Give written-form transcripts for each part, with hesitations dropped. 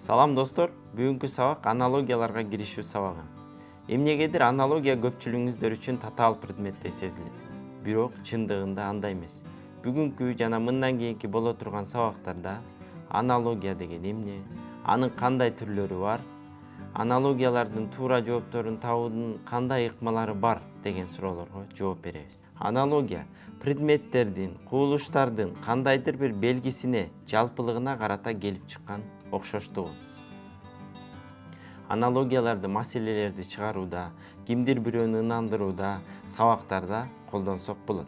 Салам достор, бүгүнкү сабак аналогияларга киришүү сабагы. Эмнегедир аналогия көпчүлүгүңүздөр үчүн татаал предметтей сезилет. Бирок чындыгында андай эмес. Бүгүнкү жана мындан кийинки боло турган сабактарда аналогия деген эмне, анын кандай түрлөрү бар, аналогиялардын туура жоопторун табуунун кандай ыкмалары бар деген суроолорго жооп беребиз. Аналогия предметтердин, кубулуштардын кандайдыр бир белгисине, жалпылыгына карата келип чыккан окшоштугу. Аналогияларды маселелерди чыгарууда, кимдир бирөөнү ынандырууда, сабактарда колдонсок болот.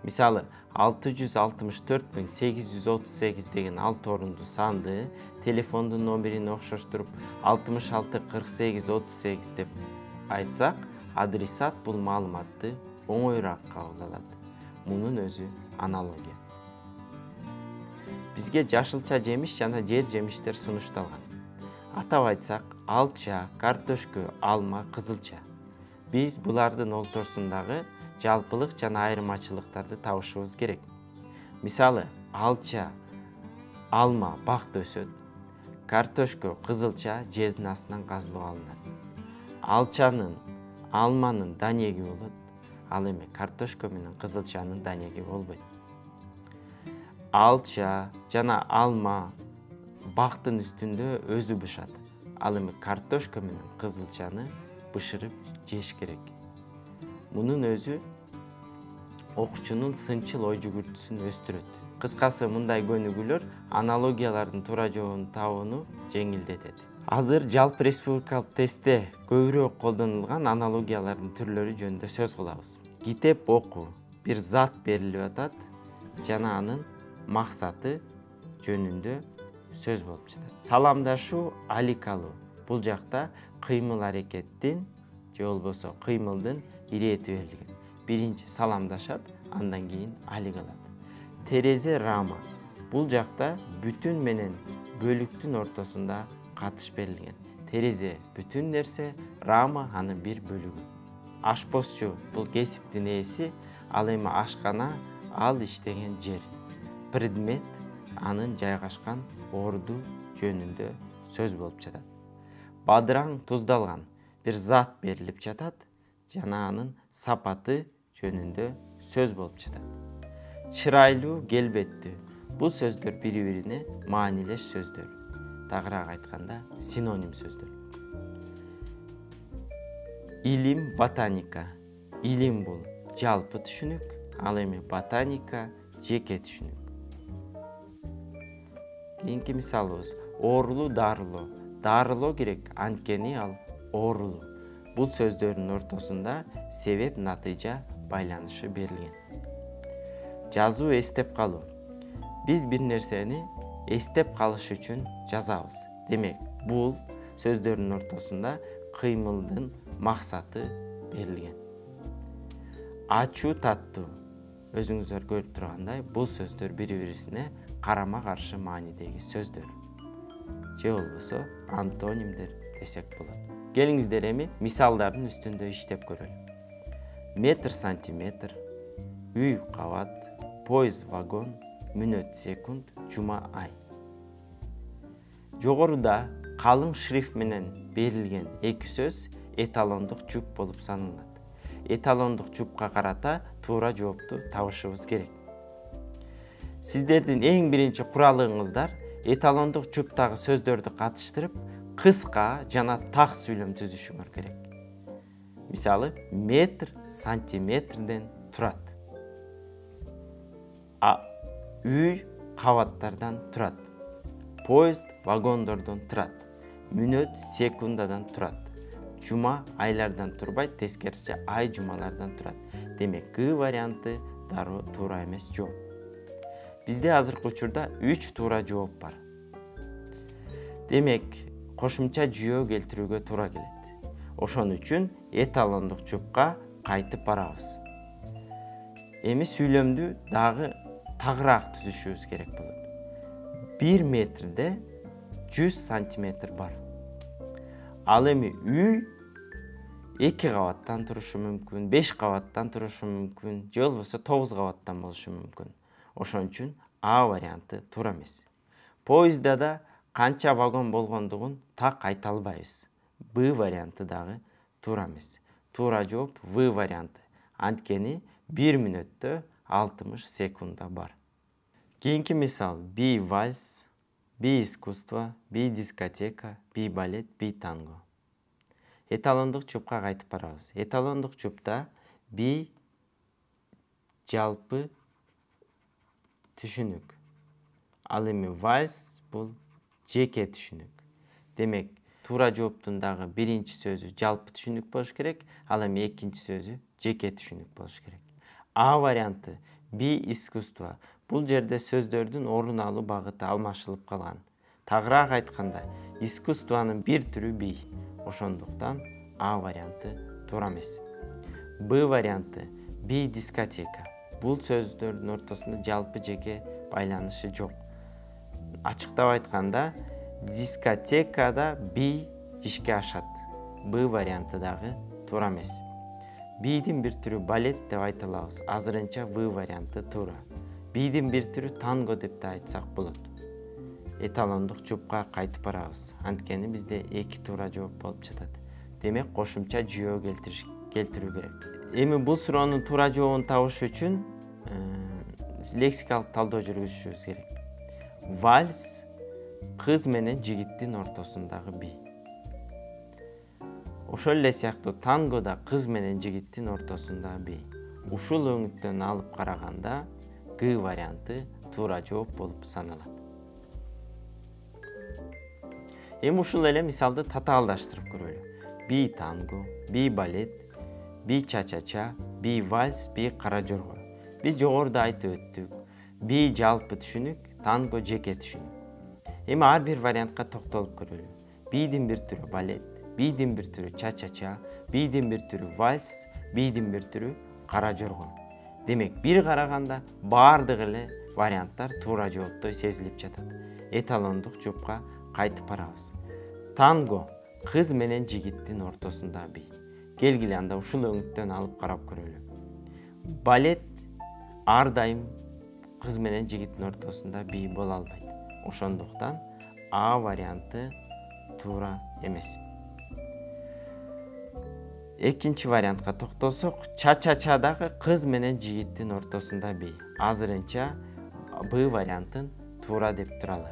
Мисалы, 664.838 деген 6 орундуу санды телефондун номерине окшоштуруп 664838 деп айтсак, адресат бул маалыматты оңоюраак кабыл алат. Мунун өзү аналогия. Бизге жашылча жемиш жана жер жемиштер сунушталган. Атап айтсак, алча, картошкө, алма, кызылча. Биз булардын ортосундагы жалпылык жана айырмачылыктарды табышыбыз керек. Мисалы, алча, алма бакта өсөт, картошкө, кызылча жердин астынан казылып алынат. Алчанын, алманын данеги болот, ал эми картошкө менен кызылчанын данеги болбойт. Алча жана алма бактын үстүндө өзү бышат. Ал эми картошкө менен кызылчаны бышырып жеш керек. Мунун өзү окуучунун сынчыл ой жүгүртүүсүн өстүрөт. Кыскасы, мындай көнүгүүлөр аналогиялардын туура жообун табууну жеңилдетет. Азыр жалпы республикалык тестте көбүрөөк колдонулган аналогиялардын түрлөрү жөнүндө сөз кылабыз. Китеп окуу, бир зат берилип атат жана анын максаты жөнүндө сөз болуп жатат. Саламдашуу, алик алуу. Бул жакта кыймыл аракеттин же болбосо кыймылдын ирети берилген. Биринчи саламдашат, андан кийин алик алат. Терезе, рама. Бул жакта бүтүн менен бөлүктүн ортосунда катыш берилген. Терезе бүтүн нерсе, рама анын бир бөлүгү. Ашпозчу бул кесиптин ээси, ал эми ашкана, ал иштеген жер. Предмет анын жайгашкан орду жөнүндө сөз болуп жатат. Бадыраң туздалган, бир зат берилип жатат жана анын сапаты жөнүндө сөз болуп жатат. Чырайлуу, келбеттүү. Бул сөздөр бири-бирине маанилеш сөздөр. Тагыраак айтканда, синоним сөздөр. Илим, ботаника. Илим бул жалпы түшүнүк, ал эми ботаника жеке түшүнүк. Кийинки мисалыбыз оорулуу, дарылоо. Дарылоо керек, анткени ал оорулуу. Бул сөздөрдүн ортосунда себеп натыйжа байланышы берилген. Жазуу, эстеп калуу. Биз бир нерсени эстеп калыш үчүн жазабыз. Демек, бул сөздөрдүн ортосунда кыймылдын максаты берилген. Ачуу, таттуу. Өзүңүздөр көрүп тургандай, бул сөздөр бири-бирисине карама-каршы маанидеги сөздөр. Же болбосо антонимдер десек болот. Келиңиздер эми мисалдардын үстүндө иштеп көрөлү. Метр, сантиметр, үй, кабат, поезд, вагон, мүнөт, секунд, жума, ай. Жогоруда калың шрифт менен берилген эки сөз эталондук жуп болуп саналат. Эталондук жупка карата туура жоопту табышыбыз керек. Сиздердин эң биринчи куралыңыздар эталондук жуптагы сөздөрдү катыштырып, кыска жана так сүйлөм түзүшүңөр керек. Мисалы, метр сантиметрден турат. Үй кабаттардан турат. Поезд вагондордон турат. Мүнөт секундадан турат. Жума айлардан турбайт, тескерисинче ай жумалардан турат. Демек, Г варианты дароо туура эмес жооп. Бизде азыркы учурда 3 туура жооп бар. Демек, кошумча жүйө келтирүүгө туура келет. Ошон үчүн эталондук жупка кайтып барабыз. Эми сүйлөмдү дагы тагыраак түзүшүбүз керек болот. 1 метрде 100 сантиметр бар. Ал эми үй 2 кабаттан турушу мүмкүн, 5 кабаттан турушу мүмкүн, же болбосо 9 кабаттан болушу мүмкүн. Ошон үчүн А варианты туура эмес. Поездда да канча вагон болгондугун так айта албайбыз. Б варианты дагы туура эмес. Туура жооп В варианты. Анткени 1 мүнөттө 60 секунда бар. Кийинки мисал: B вальс, B искусство, B дискотека, B балет, B танго. Эталондук чупка кайтып барабыз. Эталондук чупта B жалпы түшүнүк. Ал эми вальс бул жеке түшүнүк. Демек, туура жооптун дагы биринчи сөзү жалпы түшүнүк болуш керек, ал эми экинчи сөзү жеке түшүнүк болуш керек. А варианты B искусство. Бул жерде сөздөрдүн орун алуу багыты алмашылып калган. Тагыраак айтканда, искусствонун бир түрү B. Ошондуктан А варианты туура эмес. Б варианты B дискотека. Бул сөздөрдүн ортосунда жалпы жеке байланышы жок. Ачыктап айтканда, дискотекада B ишке ашат. Б варианты дагы туура эмес. Б'дин бир түрү балет деп айта алабыз. Азырынча В варианты туура. Б'дин бир түрү танго деп да айтсак болот. Эталондук чупка кайтып барабыз. Анткени бизде 2 туура жооп болуп жатат. Демек, кошумча жүйө келтирүү керек. Эми бул суроонун туура жообун табыш үчүн лексикалык талдоо жүргүзүшүбүз керек. Вальс кыз менен жигиттин ортосундагы B. Ошол эле сыяктуу тангода кыз менен жигиттин ортосунда B. Ушул өңүттөн алып караганда Г варианты туура жооп болуп саналат. Эми ушул эле мисалды татаалдаштырып көрөлү. B танго, B балет, B ча-ча-ча, B вальс, B кара жорго. Биз жогоруда айтып өттүк. B жалпы түшүнүк, танго жеке түшүнүк. Эми ар бир вариантка токтолуп көрөлү. Б'дин бир түрү балет, Б'дин бир түрү ча-ча-ча, Б'дин бир түрү вальс, Б'дин бир түрү кара жорго. Демек, бир караганда баардык эле варианттар туура жооптой сезилип жатат. Эталондук жупка кайтып барабыз. Танго кыз менен жигиттин ортосунда B. Келгиле анда ушул өңүттөн алып карап көрөлү. Балет ар дайым кыз менен жигиттин ортосунда B боло албайт. Ошондуктан А варианты туура эмес. Экинчи вариантка токтолсок, ча-ча-ча дагы кыз менен жигиттин ортосунда B. Азырынча Б вариантын туура деп туралы.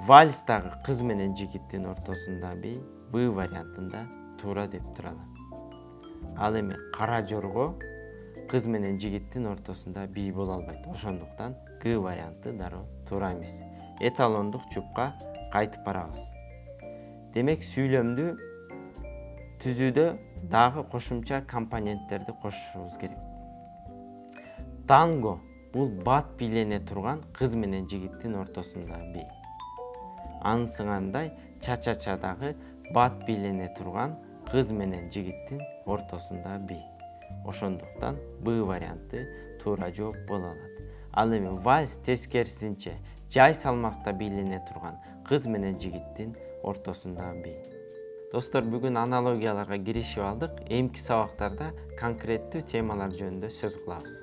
Вальс дагы кыз менен жигиттин ортосунда B. Б вариантында туура деп туралы. Ал эми кара жорго кыз менен жигиттин ортосунда B боло албайт. Ошондуктан Г варианты дароо туура эмес. Эталондук чупка кайтып барабыз. Демек, сүйлөмдү түзүүдө дагы кошумча компоненттерди кошушубуз керек. Танго бул бат бийлене турган кыз менен жигиттин ортосунда B. Анысыгандай, ча-ча-ча дагы бат бийлене турган кыз менен жигиттин ортосунда B. Ошондуктан Б варианты туура жооп боло алат. Ал эми вальс тескерисинче жай салмакта бийлене турган кыз менен жигиттин ортосунда B. Достор, бүгүн аналогияларга киришип алдык. Эмки сабактарда конкреттүү темалар жөнүндө сөз кылабыз.